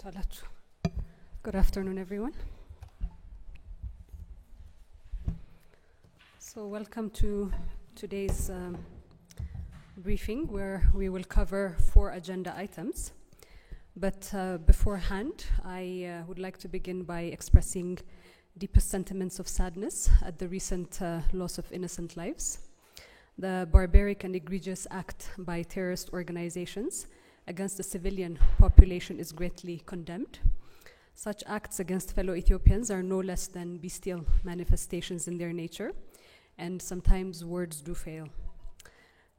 Good afternoon, everyone. So welcome to today's briefing, where we will cover 4 agenda items. But beforehand, I would like to begin by expressing deepest sentiments of sadness at the recent loss of innocent lives. The barbaric and egregious act by terrorist organizations against the civilian population is greatly condemned. Such acts against fellow Ethiopians are no less than bestial manifestations in their nature, and sometimes words do fail.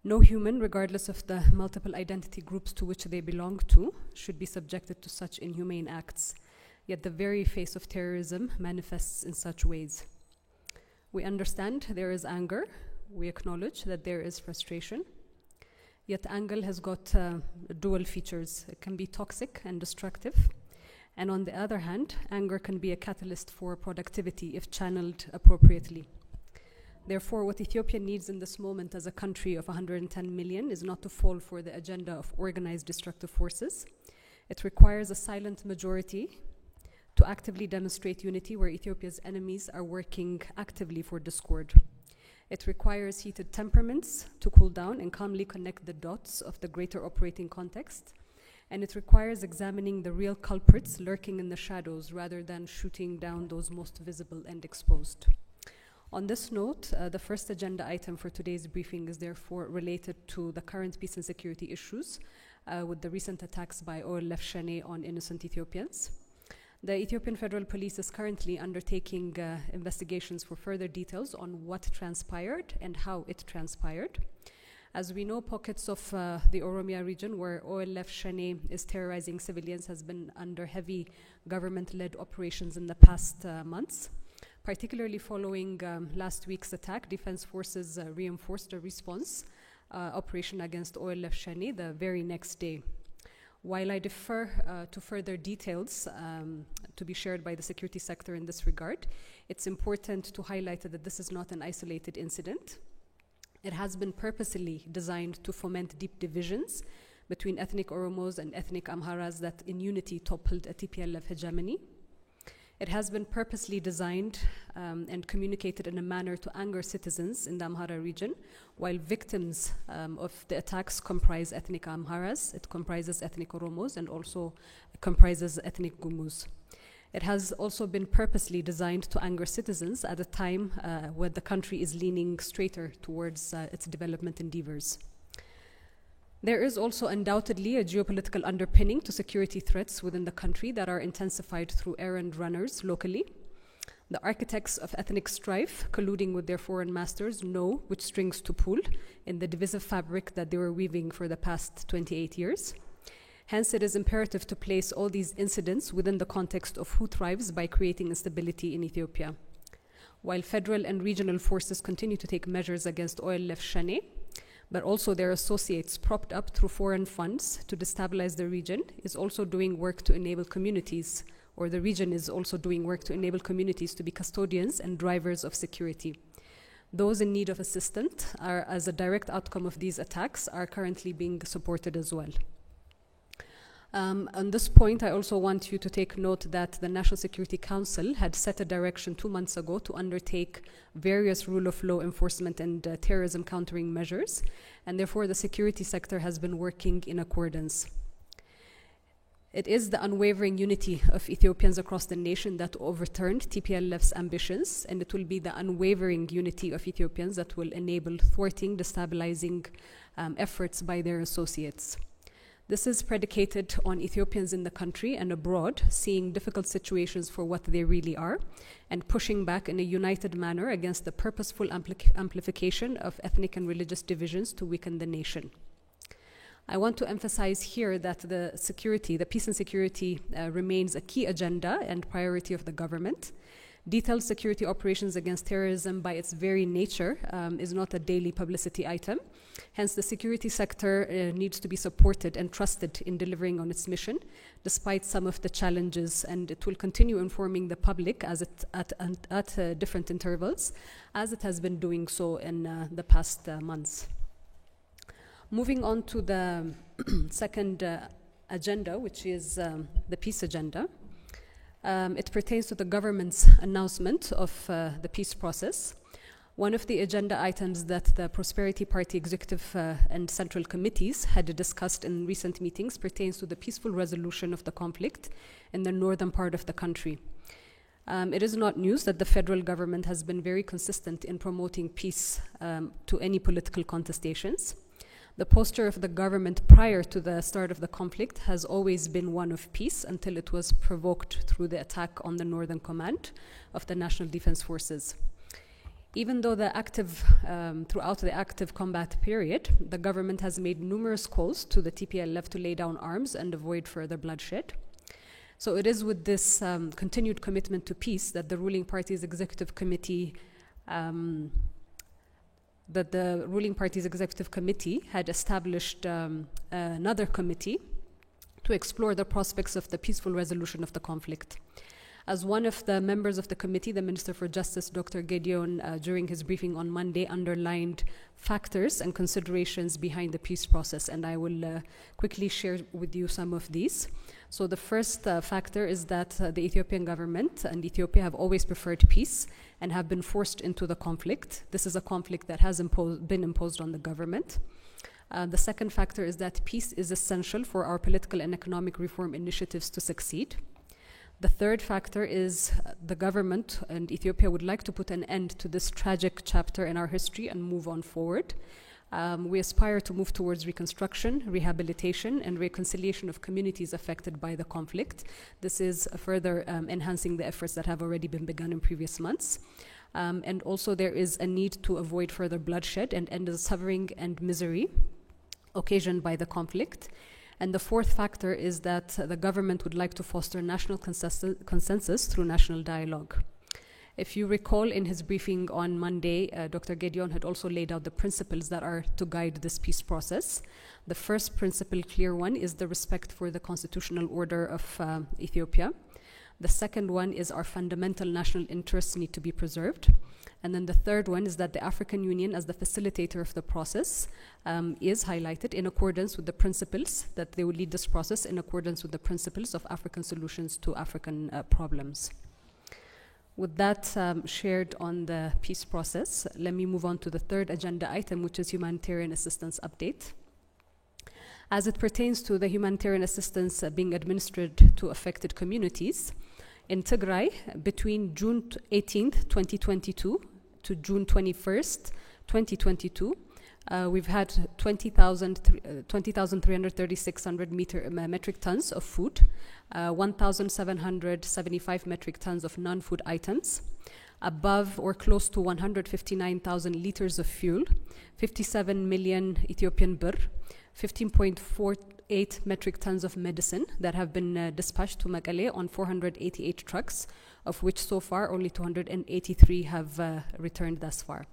No human, regardless of the multiple identity groups to which they belong to, should be subjected to such inhumane acts. Yet the very face of terrorism manifests in such ways. We understand there is anger. We acknowledge that there is frustration. Yet anger has got dual features. It can be toxic and destructive. And on the other hand, anger can be a catalyst for productivity if channeled appropriately. Therefore, what Ethiopia needs in this moment as a country of 110 million is not to fall for the agenda of organized destructive forces. It requires a silent majority to actively demonstrate unity where Ethiopia's enemies are working actively for discord. It requires heated temperaments to cool down and calmly connect the dots of the greater operating context. And it requires examining the real culprits lurking in the shadows rather than shooting down those most visible and exposed. On this note, the first agenda item for today's briefing is therefore related to the current peace and security issues with the recent attacks by OLF Shane on innocent Ethiopians. The Ethiopian Federal Police is currently undertaking investigations for further details on what transpired and how it transpired. As we know, pockets of the Oromia region where OLF Shane is terrorizing civilians has been under heavy government-led operations in the past months. Particularly following last week's attack, Defense Forces reinforced a response operation against OLF Shane the very next day. While I defer to further details to be shared by the security sector in this regard, it's important to highlight that this is not an isolated incident. It has been purposely designed to foment deep divisions between ethnic Oromos and ethnic Amharas that in unity toppled a TPLF hegemony. It has been purposely designed and communicated in a manner to anger citizens in the Amhara region, while victims of the attacks comprise ethnic Amharas, it comprises ethnic Oromos, and also comprises ethnic Gumuz. It has also been purposely designed to anger citizens at a time where the country is leaning straighter towards its development endeavors. There is also undoubtedly a geopolitical underpinning to security threats within the country that are intensified through errand runners locally. The architects of ethnic strife, colluding with their foreign masters, know which strings to pull in the divisive fabric that they were weaving for the past 28 years. Hence, it is imperative to place all these incidents within the context of who thrives by creating instability in Ethiopia. While federal and regional forces continue to take measures against OLF Shane, but also their associates propped up through foreign funds to destabilize the region, is also doing work to enable communities, or the region is also doing work to enable communities to be custodians and drivers of security. Those in need of assistance are, as a direct outcome of these attacks, are currently being supported as well. On this point, I also want you to take note that the National Security Council had set a direction 2 months ago to undertake various rule of law enforcement and terrorism countering measures, and therefore the security sector has been working in accordance. It is the unwavering unity of Ethiopians across the nation that overturned TPLF's ambitions, and it will be the unwavering unity of Ethiopians that will enable thwarting, destabilizing efforts by their associates. This is predicated on Ethiopians in the country and abroad seeing difficult situations for what they really are and pushing back in a united manner against the purposeful amplification of ethnic and religious divisions to weaken the nation. I want to emphasize here that the peace and security remains a key agenda and priority of the government. Detailed security operations against terrorism by its very nature is not a daily publicity item. Hence, the security sector needs to be supported and trusted in delivering on its mission, despite some of the challenges, and it will continue informing the public as it at different intervals, as it has been doing so in the past months. Moving on to the second agenda, which is the peace agenda. It pertains to the government's announcement of the peace process. One of the agenda items that the Prosperity Party Executive and Central Committees had discussed in recent meetings pertains to the peaceful resolution of the conflict in the northern part of the country. It is not news that the federal government has been very consistent in promoting peace to any political contestations. The posture of the government prior to the start of the conflict has always been one of peace until it was provoked through the attack on the Northern Command of the National Defense Forces. Even though throughout the active combat period, the government has made numerous calls to the TPLF to lay down arms and avoid further bloodshed. So it is with this continued commitment to peace that the ruling party's executive committee had established another committee to explore the prospects of the peaceful resolution of the conflict. As one of the members of the committee, the Minister for Justice, Dr. Gideon, during his briefing on Monday, underlined factors and considerations behind the peace process, and I will quickly share with you some of these. So the first factor is that the Ethiopian government and Ethiopia have always preferred peace and have been forced into the conflict. This is a conflict that has been imposed on the government. The second factor is that peace is essential for our political and economic reform initiatives to succeed. The third factor is the government and Ethiopia would like to put an end to this tragic chapter in our history and move on forward. We aspire to move towards reconstruction, rehabilitation, and reconciliation of communities affected by the conflict. This is further enhancing the efforts that have already been begun in previous months. And also there is a need to avoid further bloodshed and end the suffering and misery occasioned by the conflict. And the fourth factor is that the government would like to foster national consensus through national dialogue. If you recall, in his briefing on Monday, Dr. Gideon had also laid out the principles that are to guide this peace process. The first principle, clear one, is the respect for the constitutional order of Ethiopia. The second one is our fundamental national interests need to be preserved. And then the third one is that the African Union, as the facilitator of the process, is highlighted in accordance with the principles that they will lead this process in accordance with the principles of African solutions to African problems. With that shared on the peace process, let me move on to the third agenda item, which is humanitarian assistance update. As it pertains to the humanitarian assistance being administered to affected communities, in Tigray, between June 18th, 2022 to June 21st, 2022, we've had 20,336 metric tons of food, 1,775 metric tons of non-food items, above or close to 159,000 liters of fuel, 57 million Ethiopian birr, 15.48 metric tons of medicine that have been dispatched to Mekelle on 488 trucks, of which so far only 283 have returned thus far.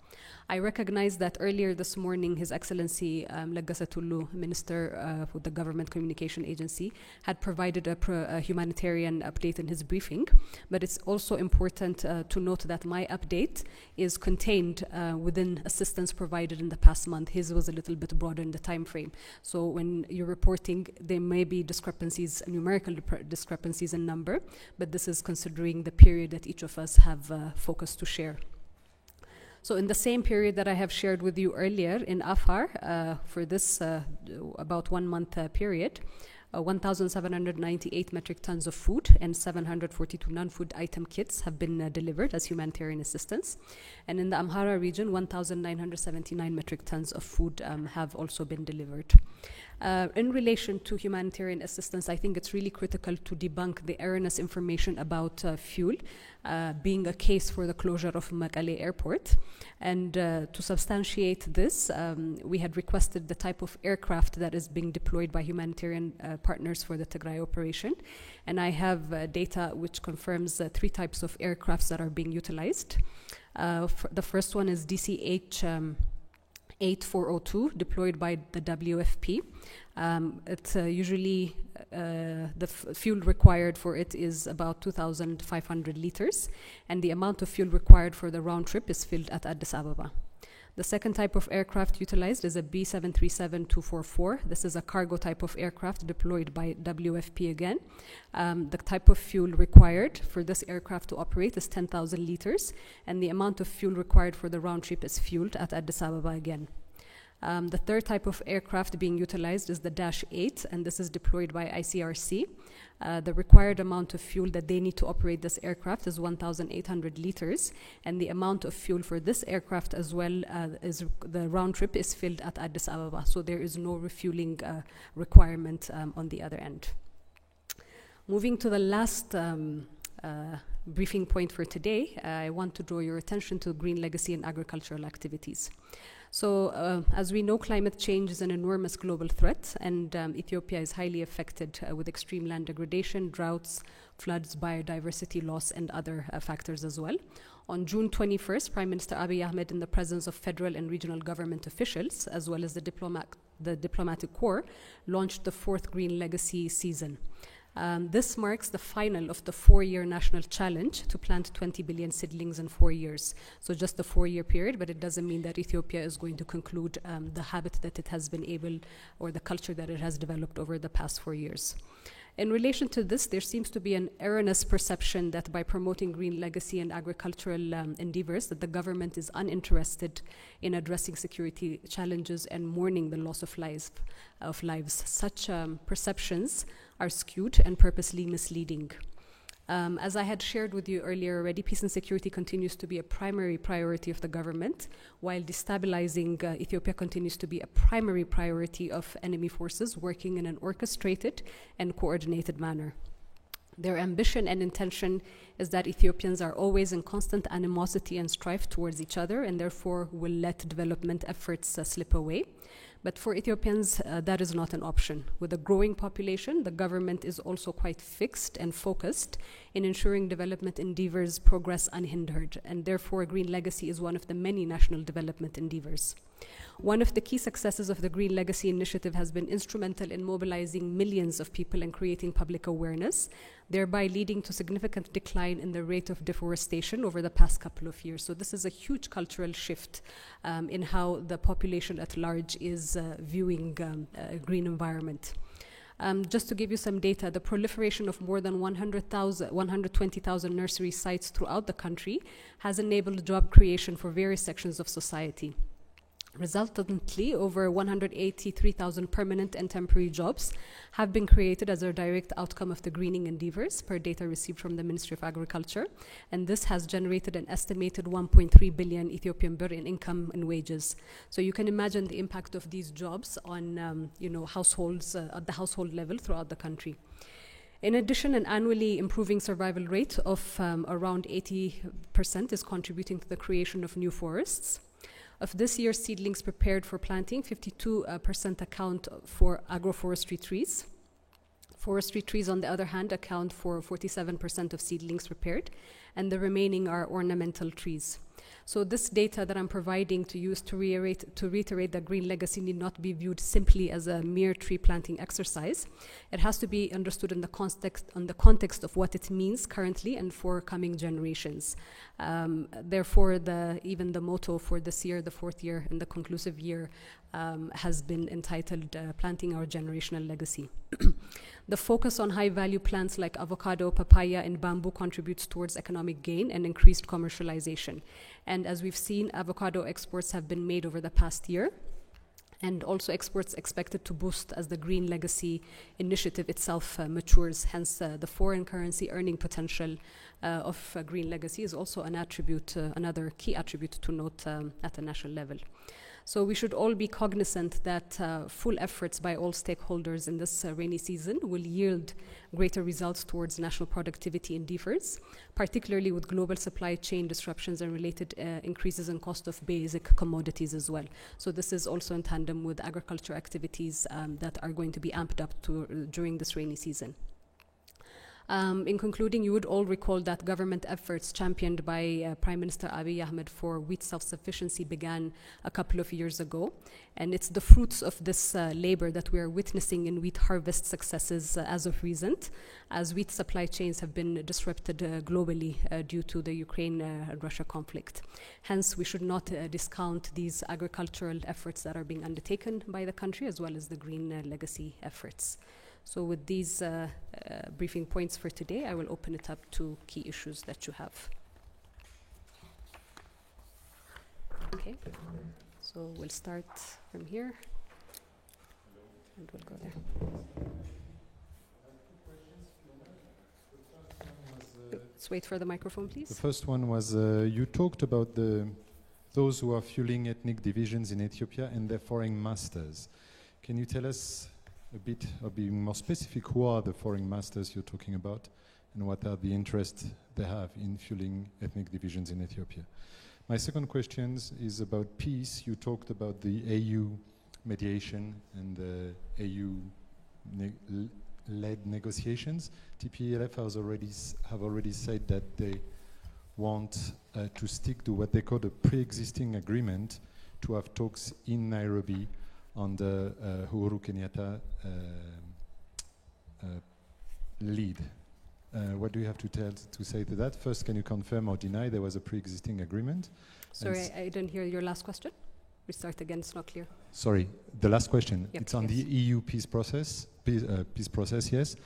I recognize that earlier this morning, His Excellency Leggese Tullu, Minister for the Government Communication Agency, had provided a humanitarian update in his briefing, but it's also important to note that my update is contained within assistance provided in the past month. His was a little bit broader in the time frame. So when you're reporting, there may be discrepancies, numerical discrepancies in number, but this is considering the period that each of us have focused to share. So in the same period that I have shared with you earlier in Afar, for this about 1 month period, 1,798 metric tons of food and 742 non-food item kits have been delivered as humanitarian assistance. And in the Amhara region, 1,979 metric tons of food have also been delivered. In relation to humanitarian assistance, I think it's really critical to debunk the erroneous information about fuel being a case for the closure of Mekelle Airport. And to substantiate this, we had requested the type of aircraft that is being deployed by humanitarian partners for the Tigray operation. And I have data which confirms 3 types of aircrafts that are being utilized. The first one is DCH 8402, deployed by the WFP. It's usually the fuel required for it is about 2,500 liters, and the amount of fuel required for the round trip is filled at Addis Ababa. The second type of aircraft utilized is a B737-244. This is a cargo type of aircraft deployed by WFP again. The type of fuel required for this aircraft to operate is 10,000 liters, and the amount of fuel required for the round trip is fueled at Addis Ababa again. The third type of aircraft being utilized is the Dash 8, and this is deployed by ICRC. The required amount of fuel that they need to operate this aircraft is 1,800 liters, and the amount of fuel for this aircraft as well is the round trip is filled at Addis Ababa, so there is no refueling requirement on the other end. Moving to the last briefing point for today, I want to draw your attention to green legacy and agricultural activities. So as we know, climate change is an enormous global threat, and Ethiopia is highly affected with extreme land degradation, droughts, floods, biodiversity loss, and other factors as well. On June 21st, Prime Minister Abiy Ahmed, in the presence of federal and regional government officials, as well as the diplomatic corps, launched the 4th Green Legacy season. This marks the final of the 4-year national challenge to plant 20 billion seedlings in 4 years. So just a 4-year period, but it doesn't mean that Ethiopia is going to conclude the habit that it has been able, or the culture that it has developed over the past 4 years. In relation to this, there seems to be an erroneous perception that by promoting green legacy and agricultural endeavors, that the government is uninterested in addressing security challenges and mourning the loss of lives. Such perceptions are skewed and purposely misleading. As I had shared with you earlier already, peace and security continues to be a primary priority of the government, while destabilizing Ethiopia continues to be a primary priority of enemy forces working in an orchestrated and coordinated manner. Their ambition and intention is that Ethiopians are always in constant animosity and strife towards each other, and therefore will let development efforts slip away. But for Ethiopians, that is not an option. With a growing population, the government is also quite fixed and focused in ensuring development endeavors progress unhindered, and therefore Green Legacy is one of the many national development endeavors. One of the key successes of the Green Legacy initiative has been instrumental in mobilizing millions of people and creating public awareness, thereby leading to significant decline in the rate of deforestation over the past couple of years. So this is a huge cultural shift in how the population at large is viewing a green environment. Just to give you some data, the proliferation of more than 120,000 nursery sites throughout the country has enabled job creation for various sections of society. Resultantly, over 183,000 permanent and temporary jobs have been created as a direct outcome of the greening endeavors, per data received from the Ministry of Agriculture, and this has generated an estimated 1.3 billion Ethiopian birr in income and wages. So you can imagine the impact of these jobs on households at the household level throughout the country. In addition, an annually improving survival rate of around 80% is contributing to the creation of new forests. Of this year's seedlings prepared for planting, 52% account for agroforestry trees. Forestry trees, on the other hand, account for 47% of seedlings prepared, and the remaining are ornamental trees. So this data that I'm providing to you is to reiterate that Green Legacy need not be viewed simply as a mere tree planting exercise. It has to be understood in the context of what it means currently and for coming generations. Therefore, even the motto for this year, the 4th year and the conclusive year, has been entitled Planting Our Generational Legacy. The focus on high-value plants like avocado, papaya, and bamboo contributes towards economic gain and increased commercialization. And as we've seen, avocado exports have been made over the past year, and also exports expected to boost as the Green Legacy initiative itself matures. Hence, the foreign currency earning potential of Green Legacy is also an attribute, another key attribute to note at the national level. So we should all be cognizant that full efforts by all stakeholders in this rainy season will yield greater results towards national productivity endeavors, particularly with global supply chain disruptions and related increases in cost of basic commodities as well. So this is also in tandem with agriculture activities that are going to be amped up during this rainy season. In concluding, you would all recall that government efforts championed by Prime Minister Abiy Ahmed for wheat self-sufficiency began a couple of years ago. And it's the fruits of this labor that we are witnessing in wheat harvest successes as of recent, as wheat supply chains have been disrupted globally due to the Ukraine-Russia conflict. Hence, we should not discount these agricultural efforts that are being undertaken by the country, as well as the green legacy efforts. So with these briefing points for today, I will open it up to key issues that you have. Okay, so we'll start from here, and we'll go there. Let's wait for the microphone, please. The first one was, you talked about those who are fueling ethnic divisions in Ethiopia and their foreign masters. Can you tell us a bit, or be more specific, who are the foreign masters you're talking about, and what are the interests they have in fueling ethnic divisions in Ethiopia? My second question is about peace. You talked about the AU mediation and the AU-led negotiations. TPLF have already said that they want to stick to what they call a pre-existing agreement to have talks in Nairobi on the Uhuru Kenyatta lead. What do you have to say to that? First, can you confirm or deny there was a pre-existing agreement? Sorry, I didn't hear your last question. We start again, it's not clear. Sorry, the last question. Yep, it's on the EU peace process, yes.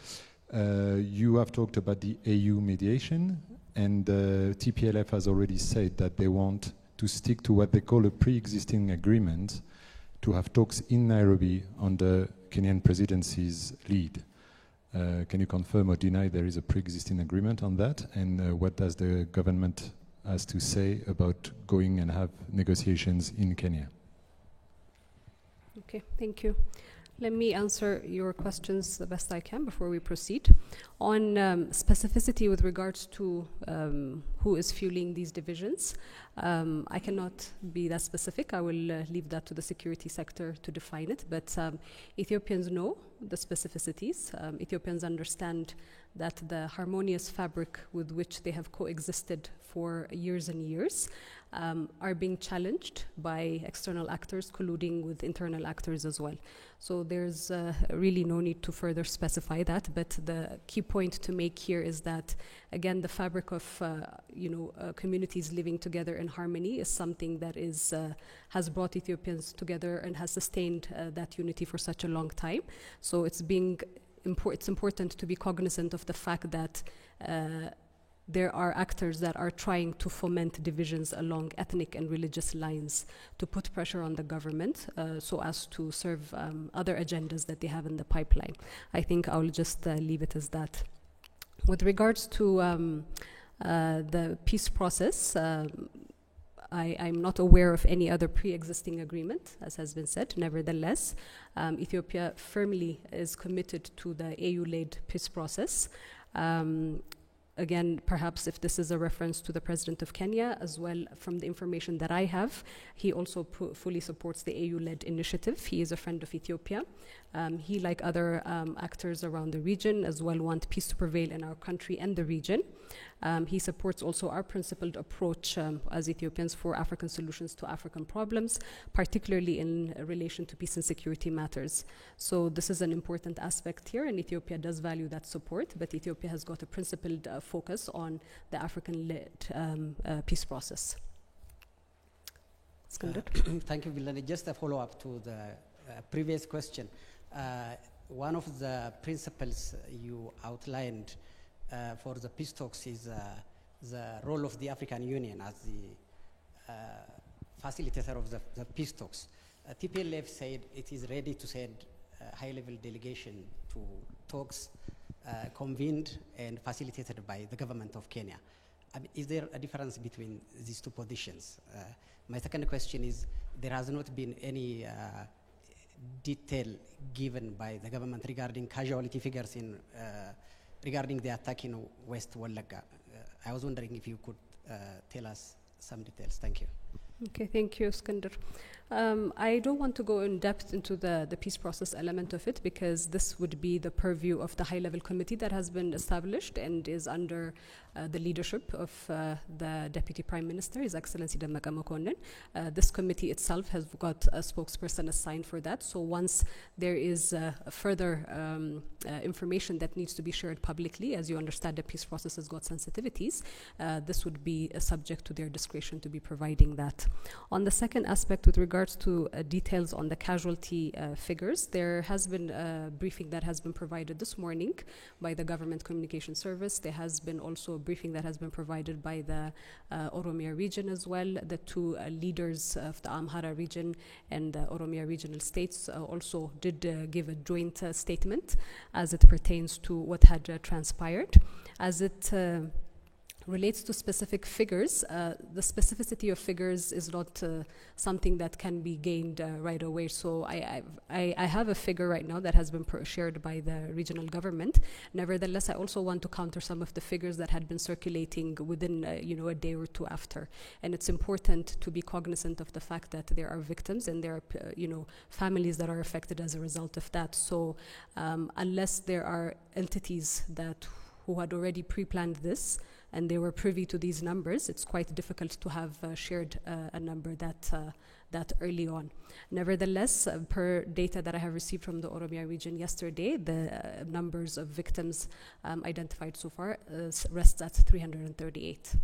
You have talked about the AU mediation, and TPLF has already said that they want to stick to what they call a pre-existing agreement to have talks in Nairobi on the Kenyan presidency's lead. Can you confirm or deny there is a pre-existing agreement on that? And what does the government has to say about going and have negotiations in Kenya? Okay, thank you. Let me answer your questions the best I can before we proceed. On specificity with regards to who is fueling these divisions, I cannot be that specific. I will leave that to the security sector to define it. But Ethiopians know the specificities. Ethiopians understand that the harmonious fabric with which they have coexisted for years and years are being challenged by external actors colluding with internal actors as well. So there's really no need to further specify that, but the key point to make here is that, again, the fabric of communities living together in harmony is something that has brought Ethiopians together and has sustained that unity for such a long time. So it's important to be cognizant of the fact that there are actors that are trying to foment divisions along ethnic and religious lines to put pressure on the government so as to serve other agendas that they have in the pipeline. I think I'll just leave it as that. With regards to the peace process, I'm not aware of any other pre-existing agreement, as has been said. Nevertheless, Ethiopia firmly is committed to the AU-led peace process. Again, perhaps if this is a reference to the President of Kenya, as well, from the information that I have, he also fully supports the AU-led initiative. He is a friend of Ethiopia. He, like other actors around the region, as well, want peace to prevail in our country and the region. He supports also our principled approach as Ethiopians for African solutions to African problems, particularly in relation to peace and security matters. So this is an important aspect here, and Ethiopia does value that support, but Ethiopia has got a principled focus on the African-led peace process. Thank you, Vilani. Just a follow-up to the previous question. One of the principles you outlined for the peace talks is the role of the African Union as the facilitator of the peace talks. TPLF said it is ready to send a high-level delegation to talks convened and facilitated by the government of Kenya. Is there a difference between these two positions? My second question is, there has not been any detail given by the government regarding casualty figures in regarding the attack in West Wallaga. I was wondering if you could tell us some details. Thank you. Okay, thank you, Skander. I don't want to go in depth into the peace process element of it, because this would be the purview of the high-level committee that has been established and is under the leadership of the Deputy Prime Minister, His Excellency Dammaka Mokonnin. This committee itself has got a spokesperson assigned for that. So once there is further information that needs to be shared publicly, as you understand, the peace process has got sensitivities, this would be subject to their discretion to be providing that. On the second aspect, with regards to details on the casualty figures, there has been a briefing that has been provided this morning by the Government Communication Service. There has been also a briefing that has been provided by the Oromia region as well. The two leaders of the Amhara region and the Oromia regional states also did give a joint statement as it pertains to what had transpired. As it relates to specific figures, the specificity of figures is not something that can be gained right away. So I have a figure right now that has been shared by the regional government. Nevertheless, I also want to counter some of the figures that had been circulating within a day or two after. And it's important to be cognizant of the fact that there are victims and there are families that are affected as a result of that. So unless there are entities who had already pre-planned this, and they were privy to these numbers, it's quite difficult to have shared a number that early on. Nevertheless, per data that I have received from the Oromia region yesterday, the numbers of victims identified so far rests at 338.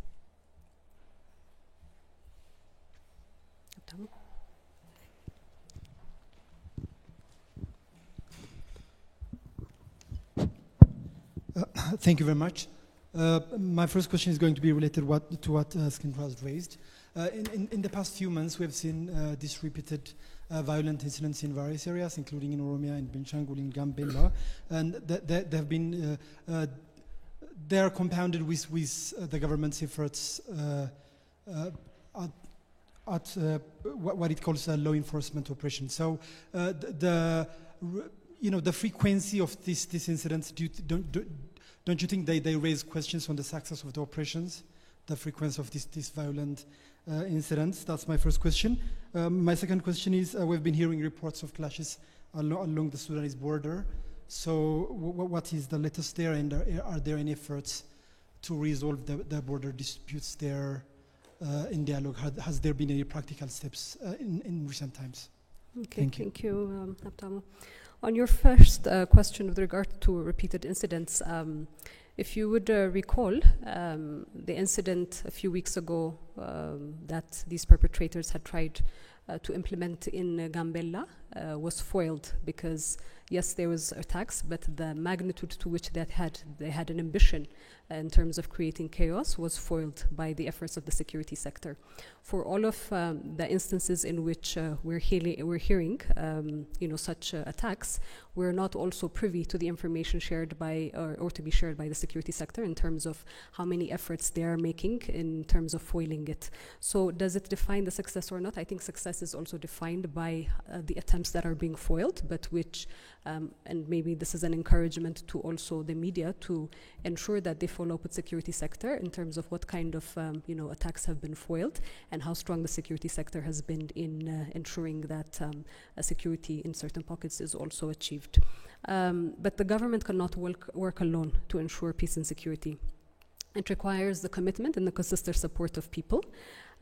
Thank you very much. My first question is going to be related to what Skander has raised. In the past few months, we have seen these repeated violent incidents in various areas, including in Oromia, in Benshangul, in Gambela, and they have been they are compounded with the government's efforts at what it calls a law enforcement operation. So the frequency of these incidents, don't you think they raise questions on the success of the operations, the frequency of these violent incidents? That's my first question. My second question is, we've been hearing reports of clashes along the Sudanese border. So what is the latest there, and are there any efforts to resolve the border disputes there in dialogue? Has there been any practical steps in recent times? Okay, thank you, Abtamo. On your first question with regard to repeated incidents, if you would recall, the incident a few weeks ago that these perpetrators had tried to implement in Gambela was foiled because, yes, there was attacks, but the magnitude to which they had an ambition in terms of creating chaos was foiled by the efforts of the security sector. For all of the instances in which we're hearing such attacks, we're not also privy to the information shared by or to be shared by the security sector in terms of how many efforts they are making in terms of foiling it. So does it define the success or not? I think success is also defined by the attempts that are being foiled, but which, and maybe this is an encouragement to also the media to ensure that they follow up with security sector in terms of what kind of attacks have been foiled and how strong the security sector has been in ensuring that security in certain pockets is also achieved. But the government cannot work alone to ensure peace and security. It requires the commitment and the consistent support of people.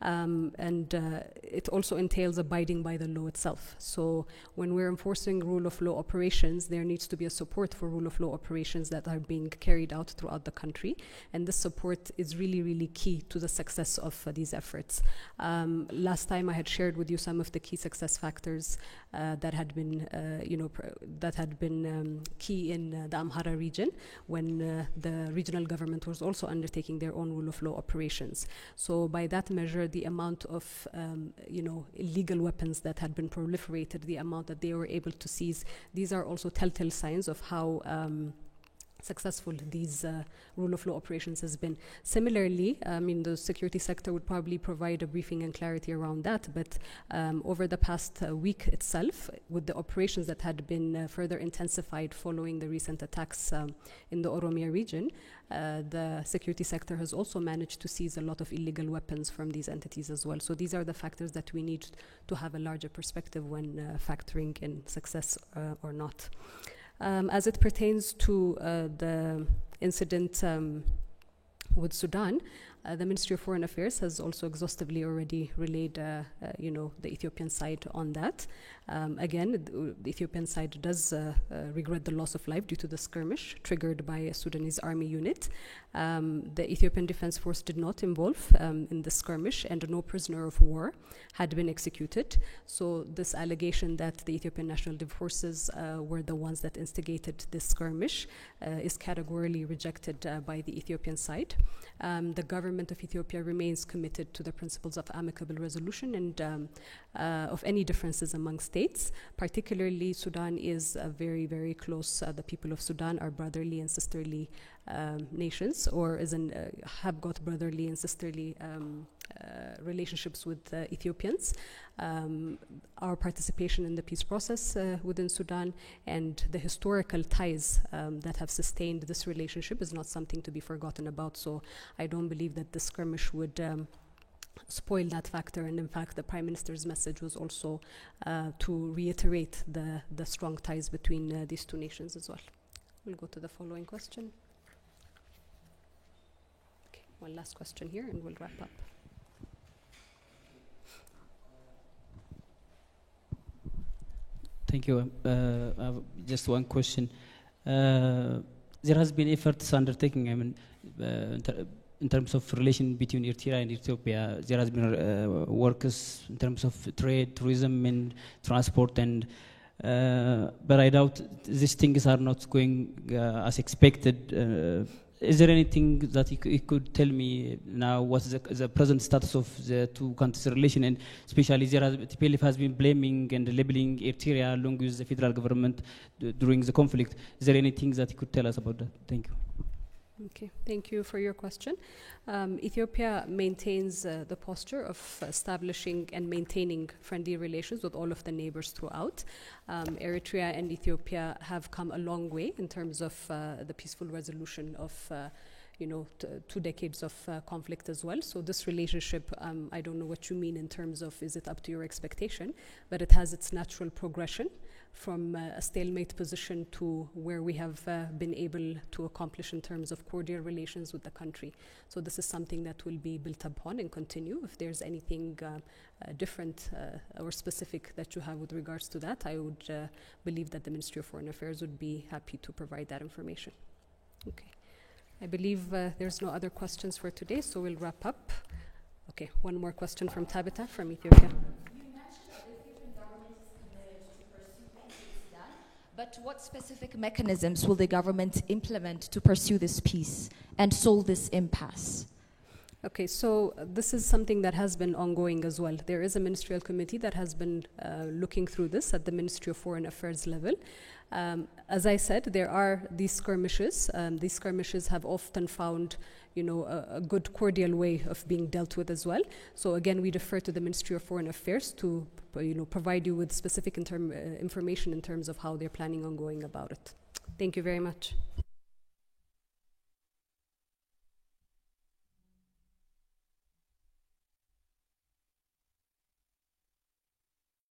And it also entails abiding by the law itself. So when we're enforcing rule of law operations, there needs to be a support for rule of law operations that are being carried out throughout the country. And this support is really, really key to the success of these efforts. Last time I had shared with you some of the key success factors that had been, key in the Amhara region when the regional government was also undertaking their own rule of law operations. So by that measure, the amount of illegal weapons that had been proliferated, the amount that they were able to seize, these are also telltale signs of how successful these rule of law operations has been. Similarly, the security sector would probably provide a briefing and clarity around that, but over the past week itself, with the operations that had been further intensified following the recent attacks in the Oromia region, the security sector has also managed to seize a lot of illegal weapons from these entities as well. So these are the factors that we need to have a larger perspective when factoring in success or not. As it pertains to the incident with Sudan, the Ministry of Foreign Affairs has also exhaustively already relayed, the Ethiopian side on that. Again, the Ethiopian side does regret the loss of life due to the skirmish triggered by a Sudanese army unit. The Ethiopian Defense Force did not involve in the skirmish, and no prisoner of war had been executed. So this allegation that the Ethiopian National Defense Forces were the ones that instigated this skirmish is categorically rejected by the Ethiopian side. The government of Ethiopia remains committed to the principles of amicable resolution and of any differences among states. Particularly, Sudan is very, very close. The people of Sudan are brotherly and sisterly nations, or have got brotherly and sisterly relationships with Ethiopians. Our participation in the peace process within Sudan and the historical ties that have sustained this relationship is not something to be forgotten about. So I don't believe that the skirmish would spoil that factor. And in fact, the Prime Minister's message was also to reiterate the strong ties between these two nations as well. We'll go to the following question. Okay, one last question here and we'll wrap up. Thank you. I have just one question. There has been efforts undertaking, in terms of relation between Eritrea and Ethiopia. There has been works in terms of trade, tourism, and transport, and but I doubt these things are not going as expected. Is there anything that you could tell me now? What's the present status of the two countries' relation, and especially TPLF has been blaming and labeling Eritrea along with the federal government during the conflict. Is there anything that you could tell us about that? Thank you. Okay, thank you for your question. Ethiopia maintains the posture of establishing and maintaining friendly relations with all of the neighbors throughout. Eritrea and Ethiopia have come a long way in terms of the peaceful resolution of 2 decades of conflict as well. So this relationship, I don't know what you mean in terms of is it up to your expectation, but it has its natural progression from a stalemate position to where we have been able to accomplish in terms of cordial relations with the country. So this is something that will be built upon and continue. If there's anything different or specific that you have with regards to that, I would believe that the Ministry of Foreign Affairs would be happy to provide that information. Okay. I believe there's no other questions for today, so we'll wrap up. Okay, one more question from Tabitha from Ethiopia. But what specific mechanisms will the government implement to pursue this peace and solve this impasse? Okay, so this is something that has been ongoing as well. There is a ministerial committee that has been looking through this at the Ministry of Foreign Affairs level. As I said, there are these skirmishes. These skirmishes have often found a good cordial way of being dealt with as well. So again, we defer to the Ministry of Foreign Affairs to provide you with specific information in terms of how they're planning on going about it. Thank you very much.